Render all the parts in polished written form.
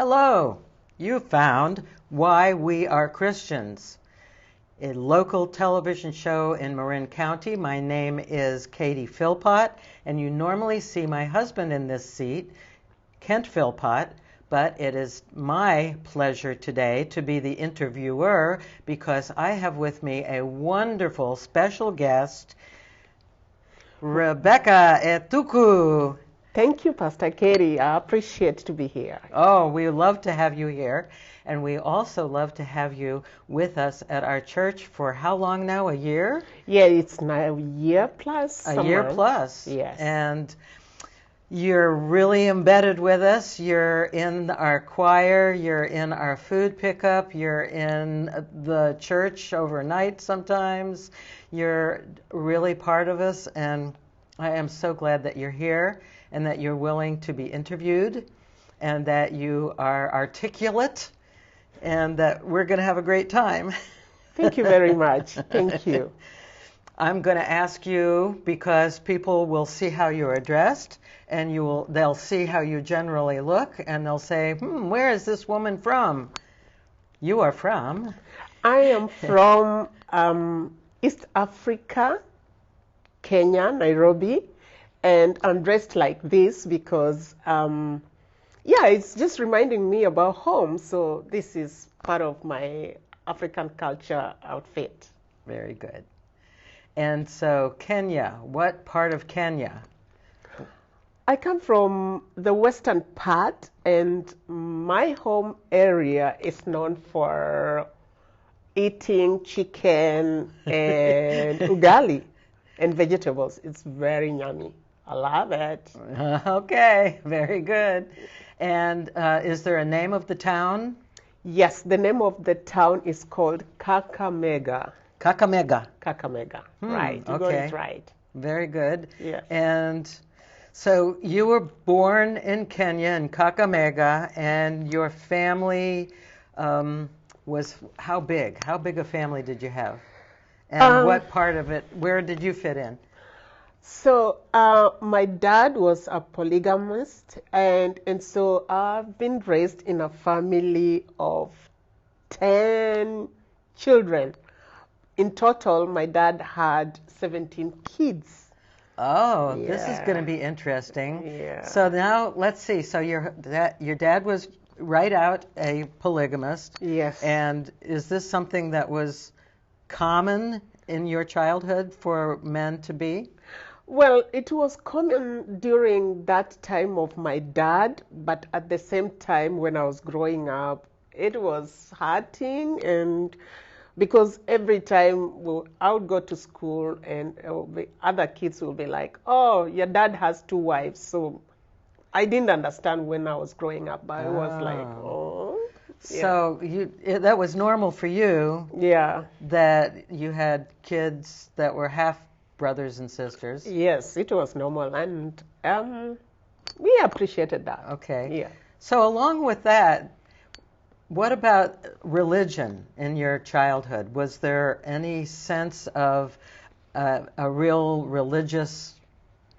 Hello! You found Why We Are Christians, a local television show in Marin County. My name is Katie Philpott, and you normally see my husband in this seat, Kent Philpott, but it is my pleasure today to be the interviewer because I have with me a wonderful special guest, Rebeka Etuku. Thank you, Pastor Katie. I appreciate to be here. Oh, we love to have you here. And we also love to have you with us at our church for how long now? A year? Yeah, it's now a year plus. A year month. plus. Yes. And you're really embedded with us. You're in our choir. You're in our food pickup. You're in the church overnight sometimes. You're really part of us. And I am so glad that you're here and that you're willing to be interviewed and that you are articulate and that we're going to have a great time. Thank you very much. Thank you. I'm going to ask you because people will see how you're dressed and they'll see how you generally look and they'll say, where is this woman from? You are from? I am from East Africa, Kenya, Nairobi. And I'm dressed like this because, it's just reminding me about home. So this is part of my African culture outfit. Very good. And so Kenya, what part of Kenya? I come from the western part, and my home area is known for eating chicken and ugali and vegetables. It's very yummy. I love it. Okay, very good. And is there a name of the town? Yes, the name of the town is called Kakamega. Kakamega. Kakamega, right. You okay. got it right. Very good. Yes. And so you were born in Kenya, in Kakamega, and your family was how big? How big a family did you have? And what part of it, where did you fit in? So my dad was a polygamist, and so I've been raised in a family of 10 children. In total, my dad had 17 kids. Oh, yeah. This is going to be interesting. Yeah. So now let's see. So your dad was right out a polygamist. Yes. And is this something that was common in your childhood for men to be? Well, it was common during that time of my dad, but at the same time when I was growing up, it was hurting, and because every time I would go to school and the other kids will be like, oh, your dad has 2 wives. So I didn't understand when I was growing up, but I was like, oh. Yeah. So that was normal for you. Yeah. That you had kids that were half brothers and sisters. Yes, it was normal, and we appreciated that. Okay. Yeah. So along with that, what about religion in your childhood? Was there any sense of a real religious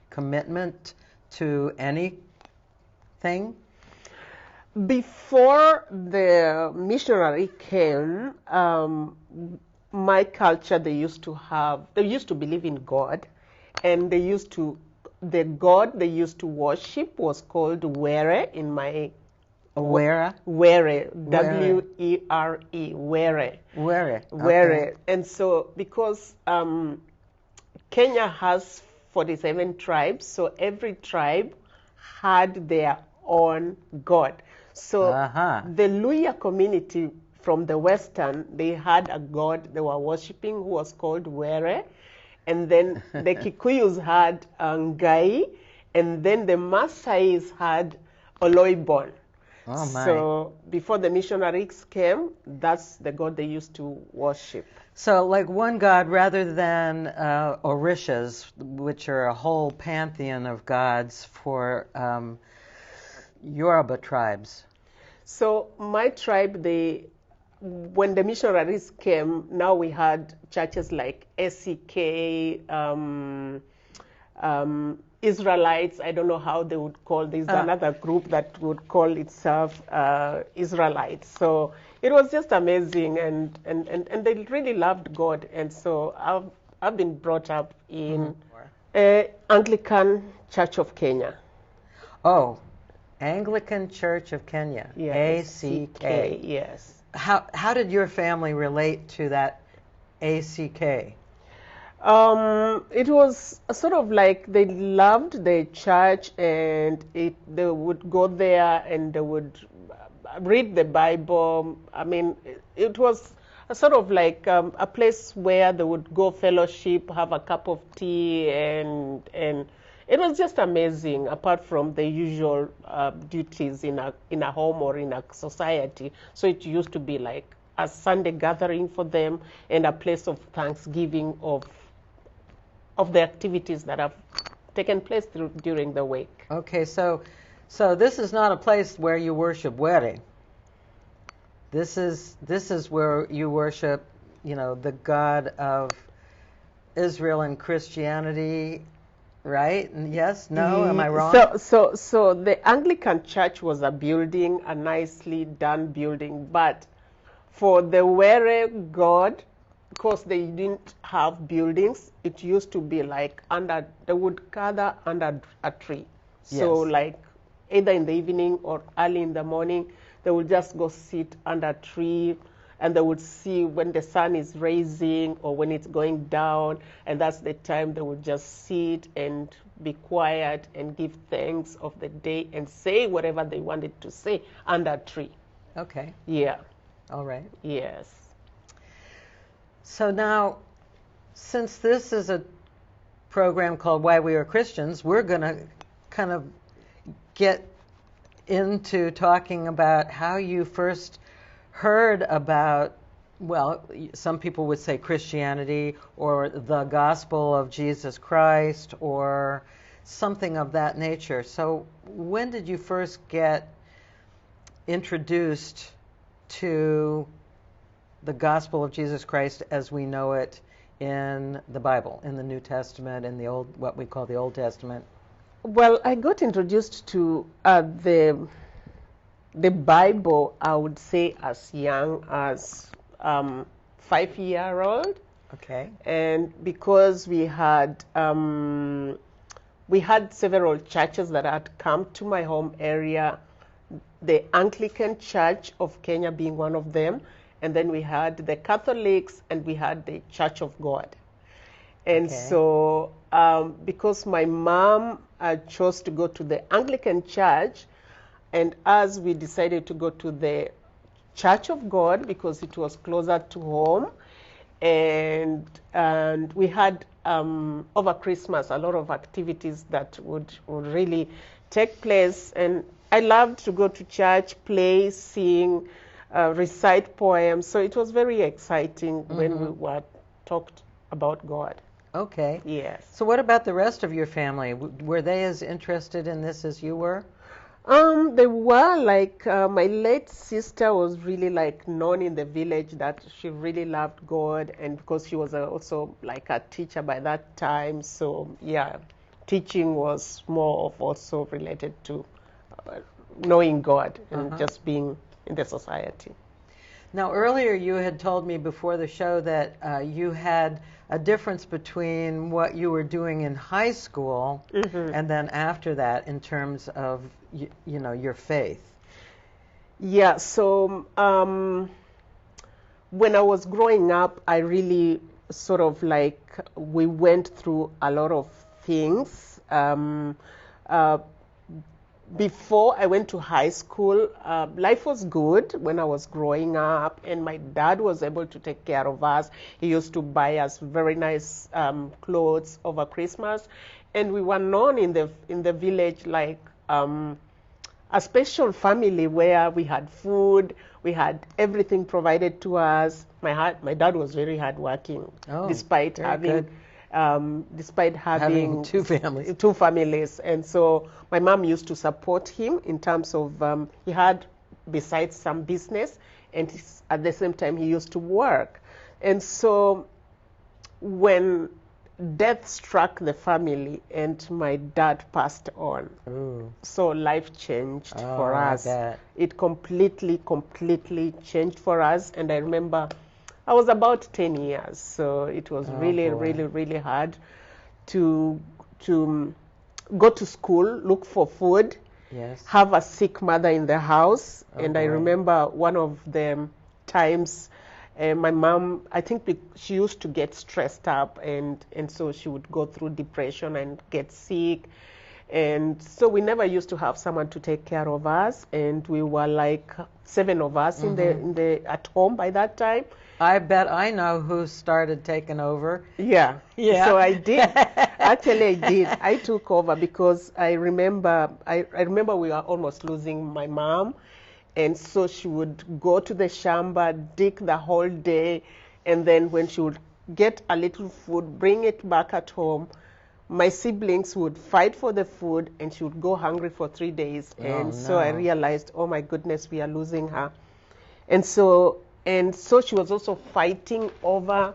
commitment to anything? Before the missionary came, my culture, they used to believe in God, and the God they used to worship was called Were in my Were? Were, W-E-R-E, Were. Were. Were. Okay. And so because Kenya has 47 tribes, so every tribe had their own God. So the Luya community from the western, they had a god they were worshipping who was called Were, and then the Kikuyus had Ngai, and then the Maasais had Oloibon. Oh my. So before the missionaries came, that's the god they used to worship. So like one god rather than Orishas, which are a whole pantheon of gods for Yoruba tribes. So my tribe, when the missionaries came, now we had churches like SEK, Israelites. I don't know how they would call this. Another group that would call itself Israelites. So it was just amazing, and they really loved God. And so I've been brought up in Anglican Church of Kenya. Oh, Anglican Church of Kenya. Yes. ACK. Yes. How did your family relate to that ACK? It was sort of like they loved the church, and they would go there and they would read the Bible. I mean, it was a sort of like a place where they would go fellowship, have a cup of tea, and it was just amazing. Apart from the usual duties in a home or in a society, so it used to be like a Sunday gathering for them and a place of thanksgiving of the activities that have taken place during the week. Okay, so this is not a place where you worship wedding. This is where you worship, the God of Israel and Christianity, right? Yes? No? Am I wrong? So the Anglican Church was a building, a nicely done building, but for the Were God, because they didn't have buildings, it used to be like they would gather under a tree. So like either in the evening or early in the morning, they would just go sit under a tree, and they would see when the sun is rising or when it's going down, and that's the time they would just sit and be quiet and give thanks of the day and say whatever they wanted to say under a tree. Okay. Yeah. All right. Yes. So now, since this is a program called Why We Are Christians, we're going to kind of get into talking about how you first heard about, well, some people would say Christianity or the gospel of Jesus Christ or something of that nature. So when did you first get introduced to the gospel of Jesus Christ as we know it in the Bible, in the New Testament, in the old, what we call the Old Testament? Well, I got introduced to the Bible, I would say, as young as 5-year-old. Okay. And because we had several churches that had come to my home area, the Anglican Church of Kenya being one of them, and then we had the Catholics, and we had the Church of God. And so because my mom chose to go to the Anglican Church, and as we decided to go to the Church of God because it was closer to home, and we had over Christmas a lot of activities that would really take place, and I loved to go to church, play, sing, recite poems. So it was very exciting when we were talked about God. Okay. Yes. So what about the rest of your family? Were they as interested in this as you were? They were like, my late sister was really like known in the village that she really loved God, and because she was also like a teacher by that time. So yeah, teaching was more of also related to knowing God and just being in the society. Now, earlier you had told me before the show that you had a difference between what you were doing in high school and then after that in terms of, your faith. Yeah, so when I was growing up, I really sort of like, we went through a lot of things. Before I went to high school, life was good when I was growing up, and my dad was able to take care of us. He used to buy us very nice clothes over Christmas, and we were known in the village like a special family where we had food, we had everything provided to us. My dad was very hardworking, despite having two families. And so my mom used to support him in terms of he had, besides some business, and at the same time he used to work. And so when death struck the family and my dad passed on. Ooh. So life changed for us. I bet. It completely changed for us. And I remember I was about 10 years, so it was really hard to go to school, look for food, yes, have a sick mother in the house. And boy. I remember one of the times my mom, I think she used to get stressed up, and so she would go through depression and get sick. And so we never used to have someone to take care of us, and we were like 7 of us in the at home by that time. I bet I know who started taking over. Yeah. So I did. Actually, I did. I took over because I remember we were almost losing my mom. And so she would go to the shamba, dig the whole day, and then when she would get a little food, bring it back at home. My siblings would fight for the food, and she would go hungry for 3 days. So I realized, oh my goodness, we are losing her. And so she was also fighting over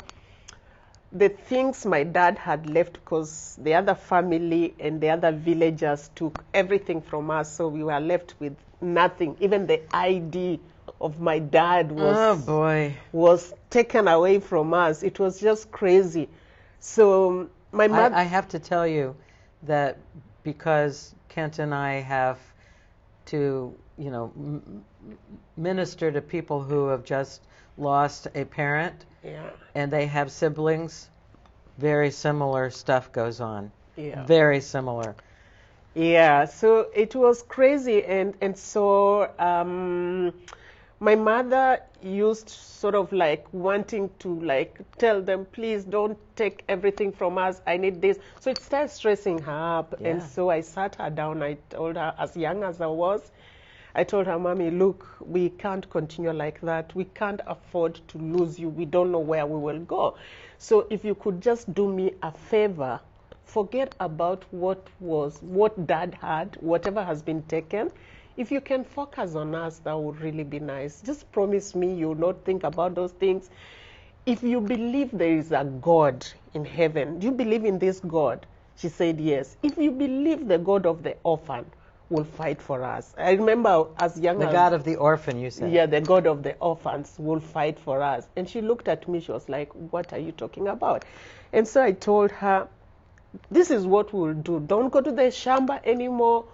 the things my dad had left, because the other family and the other villagers took everything from us, so we were left with nothing. Even the ID of my dad was taken away from us. It was just crazy. So my mother... I have to tell you that because Kent and I have to, minister to people who have just lost a parent, and they have siblings, very similar stuff goes on. Very similar. Yeah, so it was crazy, and so my mother used sort of like wanting to like tell them, please don't take everything from us, I need this. So it started stressing her up, and so I sat her down. I told her, as young as I was, I told her, Mommy, look, we can't continue like that. We can't afford to lose you. We don't know where we will go. So if you could just do me a favor, forget about what Dad had, whatever has been taken. If you can focus on us, that would really be nice. Just promise me you'll not think about those things. If you believe there is a God in heaven, do you believe in this God? She said yes. If you believe the God of the orphan will fight for us. I remember as young as... The God of the orphan, you said. Yeah, the God of the orphans will fight for us. And she looked at me, she was like, what are you talking about? And so I told her, this is what we'll do. Don't go to the shamba anymore.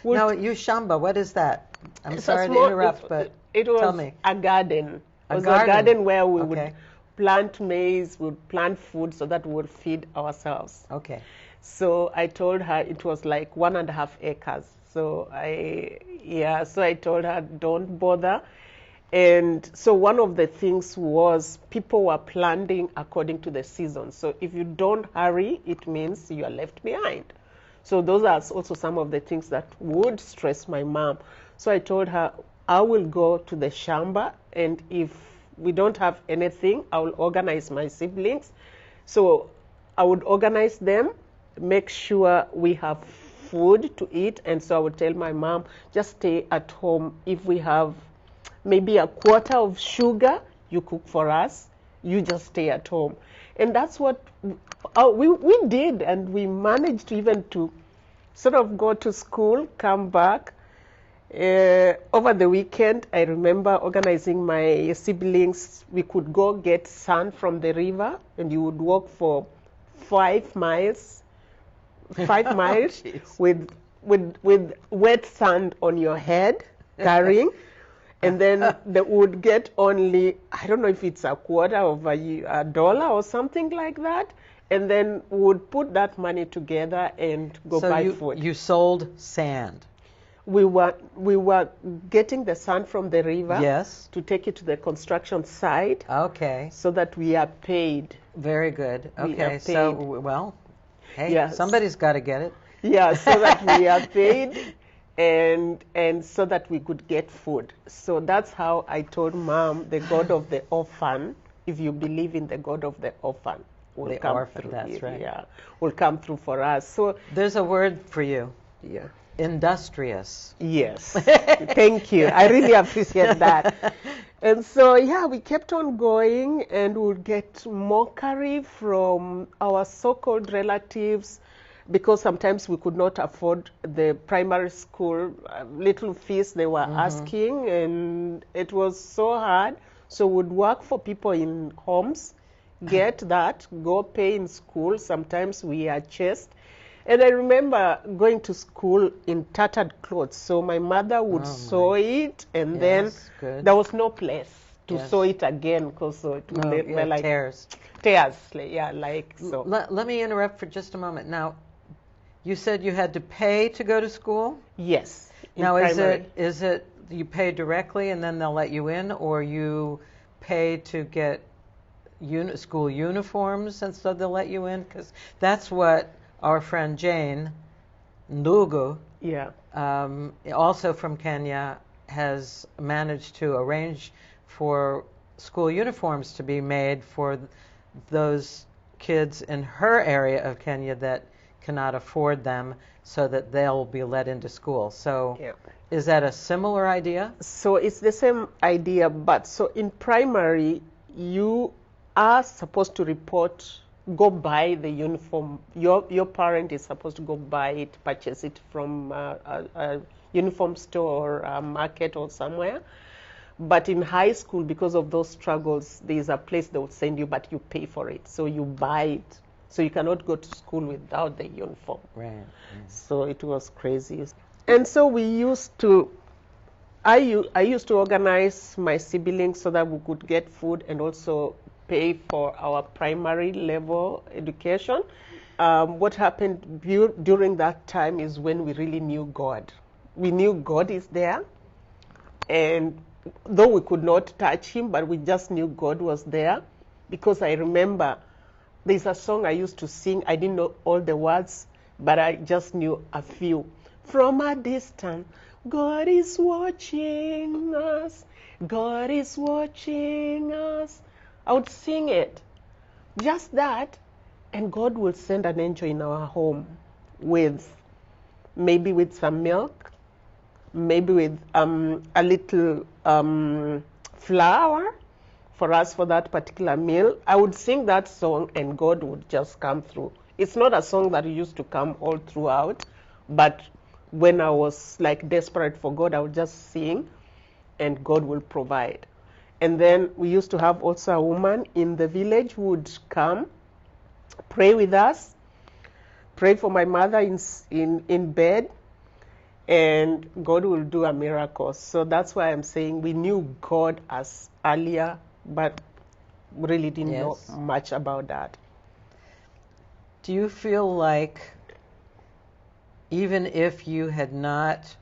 Now, you shamba, what is that? I'm sorry to interrupt, but tell me. It was a garden. It was a garden where we would plant maize, we would plant food so that we would feed ourselves. Okay. So I told her it was like 1.5 acres. So I told her, don't bother. And so one of the things was people were planting according to the season. So if you don't hurry, it means you are left behind. So those are also some of the things that would stress my mom. So I told her, I will go to the shamba, and if we don't have anything, I will organize my siblings. So I would organize them, make sure we have food to eat. And so I would tell my mom, just stay at home. If we have maybe a quarter of sugar, you cook for us, you just stay at home. And that's what we did, and we managed even to sort of go to school, come back. Over the weekend, I remember organizing my siblings. We could go get sand from the river, and you would walk for 5 miles, 5 miles with wet sand on your head, carrying. And then they would get only, I don't know if it's a quarter of a dollar or something like that. And then we would put that money together and go buy food. You sold sand. We were getting the sand from the river, yes, to take it to the construction site. Okay. So that we are paid. Very good. Okay. So, well, hey, yes, somebody's got to get it. Yeah, so that we are paid. And so that we could get food. So that's how I told Mom, the God of the orphan, if you believe in the God of the orphan, will come through. That's right. Yeah, will come through for us. So there's a word for you. Yeah. industrious. Yes. Thank you. I really appreciate that. And so, yeah, we kept on going and would get mockery from our so-called relatives because sometimes we could not afford the primary school little fees they were asking, and it was so hard. So we'd work for people in homes, get that, go pay in school. Sometimes we are chased. And I remember going to school in tattered clothes. So my mother would sew it, and then there was no place to sew it again because it would like tears. Yeah, like so. Let me interrupt for just a moment. Now, you said you had to pay to go to school? Yes. Now, is it you pay directly and then they'll let you in, or you pay to get school uniforms and so they'll let you in? Because that's what our friend Jane Ndugu, also from Kenya, has managed to arrange for school uniforms to be made for those kids in her area of Kenya that cannot afford them, so that they'll be let into school. So is that a similar idea? So it's the same idea, but so in primary, you are supposed to go buy the uniform. Your parent is supposed to go buy it, purchase it from a uniform store or a market or somewhere. But in high school, because of those struggles, there's a place they will send you, but you pay for it. So you buy it. So you cannot go to school without the uniform. Right. So it was crazy. And so I used to organize my siblings so that we could get food and also pay for our primary level education. What happened during that time is when we really knew God. We knew God is there, and though we could not touch him, but we just knew God was there, because I remember there's a song I used to sing. I didn't know all the words, but I just knew a few. From a distance, God is watching us. God is watching us. I would sing it. Just that, and God will send an angel in our home maybe with some milk, maybe with a little flour for us for that particular meal. I would sing that song and God would just come through. It's not a song that used to come all throughout, but when I was like desperate for God, I would just sing and God will provide. And then we used to have also a woman in the village who would come, pray with us, pray for my mother in bed, and God will do a miracle. So that's why I'm saying we knew God as earlier, but we really didn't know much about that. Do you feel like even if you had not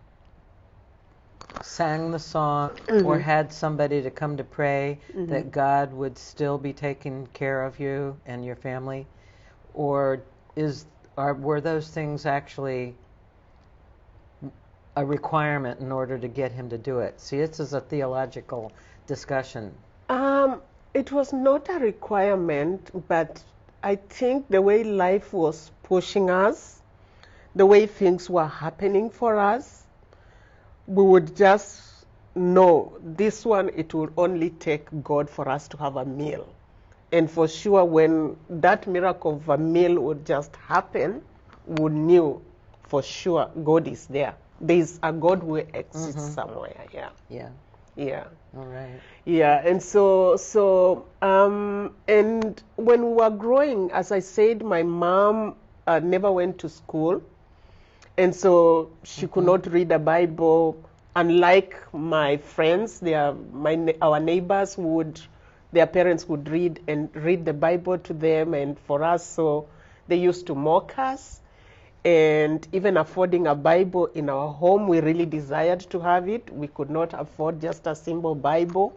sang the song or had somebody to come to pray, that God would still be taking care of you and your family? Or were those things actually a requirement in order to get him to do it? See, this is a theological discussion. It was not a requirement, but I think the way life was pushing us, the way things were happening for us, we would just know this one, it will only take God for us to have a meal. And for sure, when that miracle of a meal would just happen, we knew for sure God is there. There's a God who exists somewhere. Yeah. All right. Yeah, and so and when we were growing, as I said, my mom never went to school, and so she could not read the Bible. Unlike my friends, our neighbors their parents would read the Bible to them, and for us, so they used to mock us. And even affording a Bible in our home, we really desired to have it. We could not afford just a simple Bible.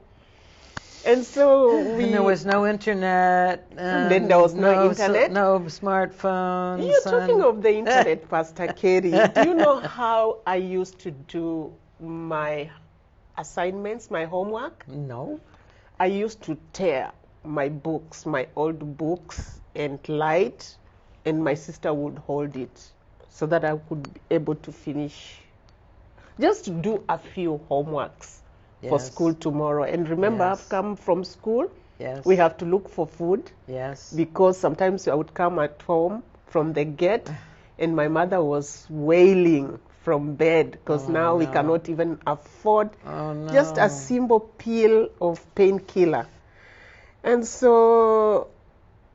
And so and there was no internet. And then there was no internet. No smartphones. You're talking of the internet, Pastor Kerry. Do you know how I used to do my assignments, my homework? No. I used to tear my books, my old books, and light, and my sister would hold it so that I could be able to finish, just to do a few homeworks for school tomorrow. And remember, I've come from school. We have to look for food. Because sometimes I would come at home from the gate and my mother was wailing from bed because now we cannot even afford just a simple pill of painkiller. And so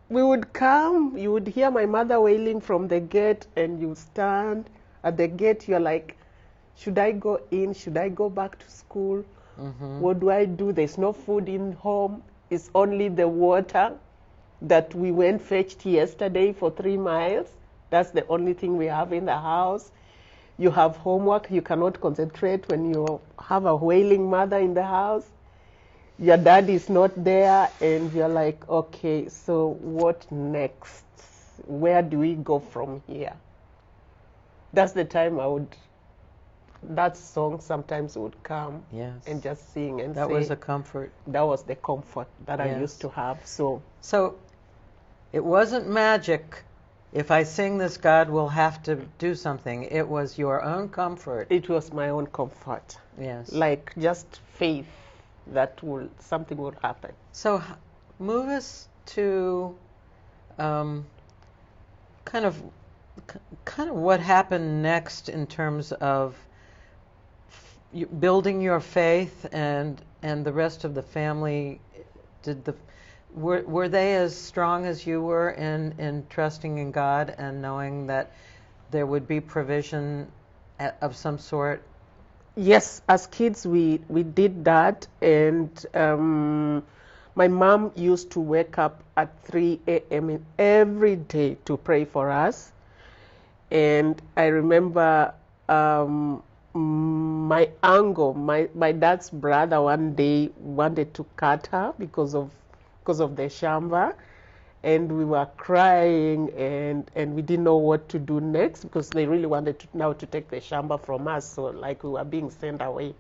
we would come, you would hear my mother wailing from the gate, and you stand at the gate, you're like, should I go in? Should I go back to school? What do I do? There's no food in home. It's only the water that we went fetched yesterday for 3 miles. That's the only thing we have in the house. You have homework. You cannot concentrate when you have a wailing mother in the house. Your dad is not there, and you're like, okay, so what next? Where do we go from here? That's the time that song sometimes would come and just sing and that say. That was a comfort. That was the comfort that I used to have. So it wasn't magic. If I sing this, God will have to do something. It was your own comfort. It was my own comfort. Yes. Like just faith that something will happen. So move us to kind of what happened next in terms of building your faith and the rest of the family. Were they as strong as you were in trusting in God and knowing that there would be provision of some sort? Yes, as kids we did that, and my mom used to wake up at 3 a.m. every day to pray for us. And I remember my uncle, my dad's brother, one day wanted to cut her because of the shamba, and we were crying and we didn't know what to do next because they really wanted to take the shamba from us, so like we were being sent away.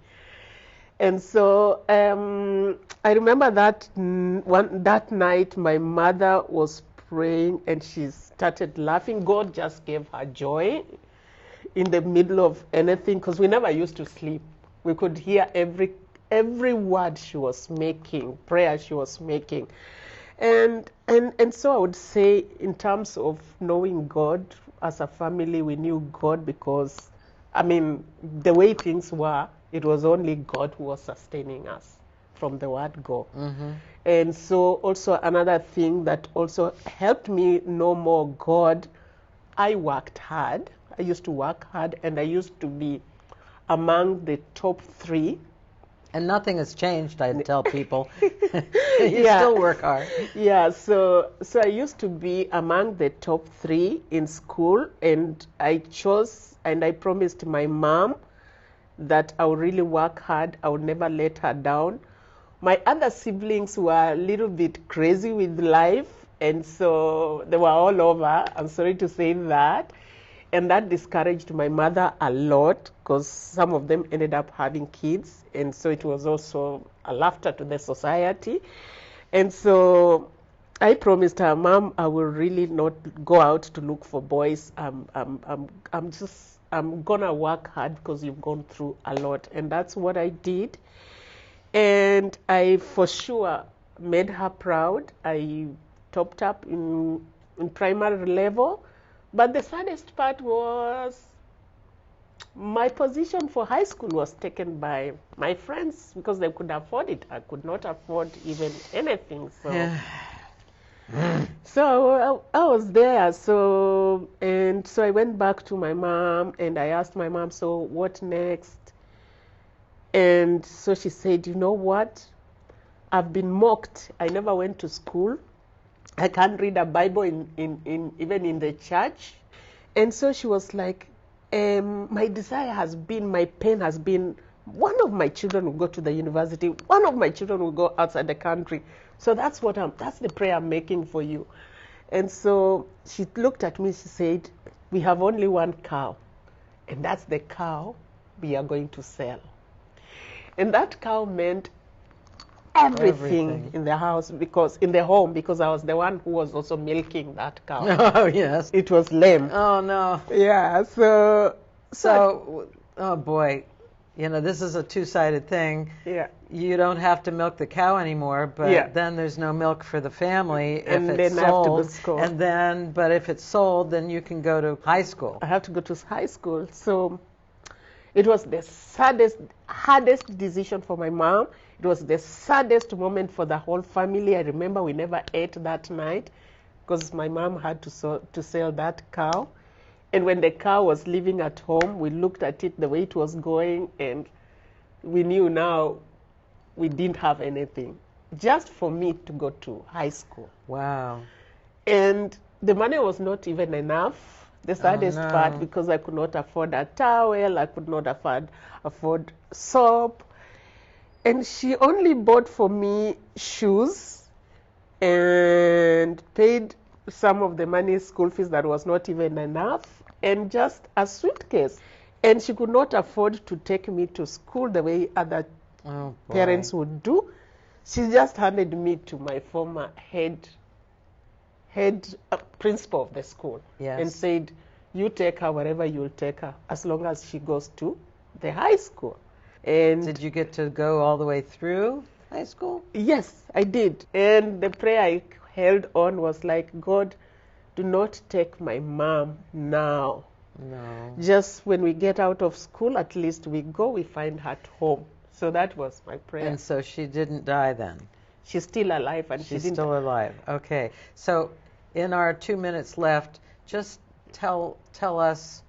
And so I remember that night my mother was praying and she started laughing. God just gave her joy in the middle of anything, because we never used to sleep. We could hear every word she was making, prayer she was making. And so I would say, in terms of knowing God, as a family we knew God because, I mean, the way things were, it was only God who was sustaining us from the word go. And so also another thing that also helped me know more God, I worked hard. I used to work hard, and I used to be among the top 3. And nothing has changed, I tell people. You still work hard. Yeah, so I used to be among the top 3 in school, and I chose and I promised my mom that I would really work hard. I would never let her down. My other siblings were a little bit crazy with life, and so they were all over. I'm sorry to say that. And that discouraged my mother a lot because some of them ended up having kids. And so it was also a laughter to the society. And so I promised her, Mom, I will really not go out to look for boys. I'm going to work hard because you've gone through a lot. And that's what I did. And I for sure made her proud. I topped up in primary level. But the saddest part was my position for high school was taken by my friends because they could afford it. I could not afford even anything. So I was there. So I went back to my mom and I asked my mom, so what next? And so she said, you know what? I've been mocked. I never went to school. I can't read a Bible even in the church. And so she was like, my desire has been, my pain has been, one of my children will go to the university, one of my children will go outside the country. So that's the prayer I'm making for you. And so she looked at me, she said, we have only one cow, and that's the cow we are going to sell. And that cow meant everything in the house, because in the home, because I was the one who was also milking that cow. Oh, yes. It was lame. Oh, no. Yeah, so oh boy, this is a two-sided thing. Yeah. You don't have to milk the cow anymore, but then there's no milk for the family if it's sold. I have to go to school. But if it's sold, then you can go to high school. I have to go to high school. So it was the hardest decision for my mom. It was the saddest moment for the whole family. I remember we never ate that night because my mom had to sell that cow. And when the cow was living at home, we looked at it the way it was going, and we knew now we didn't have anything, just for me to go to high school. Wow. And the money was not even enough. The saddest part, because I could not afford a towel, I could not afford soap. And she only bought for me shoes and paid some of the money, school fees that was not even enough, and just a suitcase. And she could not afford to take me to school the way other parents would do. She just handed me to my former head principal of the school, and said, you take her wherever you'll take her, as long as she goes to the high school. And did you get to go all the way through high school? Yes, I did. And the prayer I held on was like, God, do not take my mom now. No. Just when we get out of school, at least we find her at home. So that was my prayer. And so she didn't die then? She's still alive. And she's still alive. Okay. So in our 2 minutes left, just tell us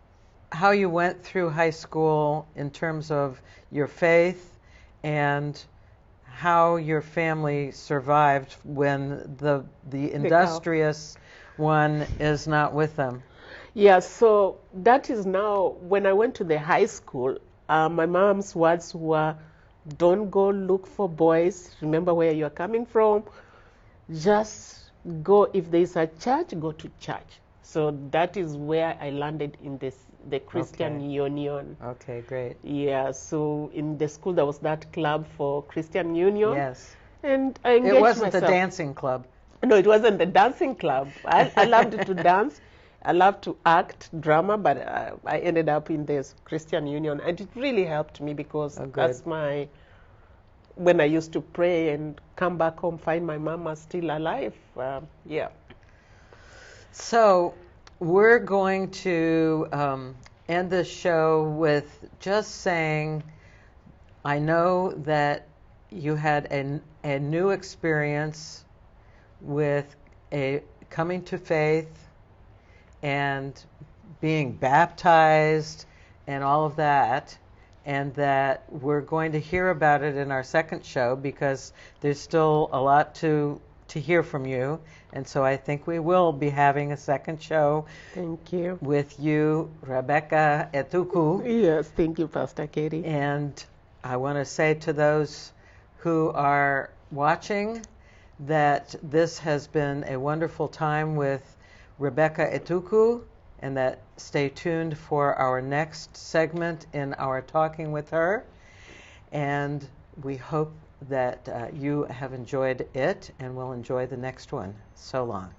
how you went through high school in terms of your faith and how your family survived when the industrious one is not with them. Yeah, so that is now, when I went to the high school, my mom's words were, don't go look for boys, remember where you're coming from, just go, if there's a church, go to church. So that is where I landed in the Christian Union. Okay, great. Yeah, so in the school there was that club for Christian Union. Yes. And I engaged myself. It wasn't the dancing club. No, it wasn't the dancing club. I loved to dance. I loved to act, drama, but I ended up in this Christian Union. And it really helped me because that's when I used to pray and come back home, find my mama still alive. So we're going to end this show with just saying, I know that you had a new experience with coming to faith and being baptized and all of that, and that we're going to hear about it in our second show because there's still a lot to hear from you. And so I think we will be having a second show. Thank you. With you, Rebeka Etuku. Yes, thank you, Pastor Katie. And I want to say to those who are watching that this has been a wonderful time with Rebeka Etuku, and that stay tuned for our next segment in our Talking with Her. And we hope that you have enjoyed it and will enjoy the next one. So long.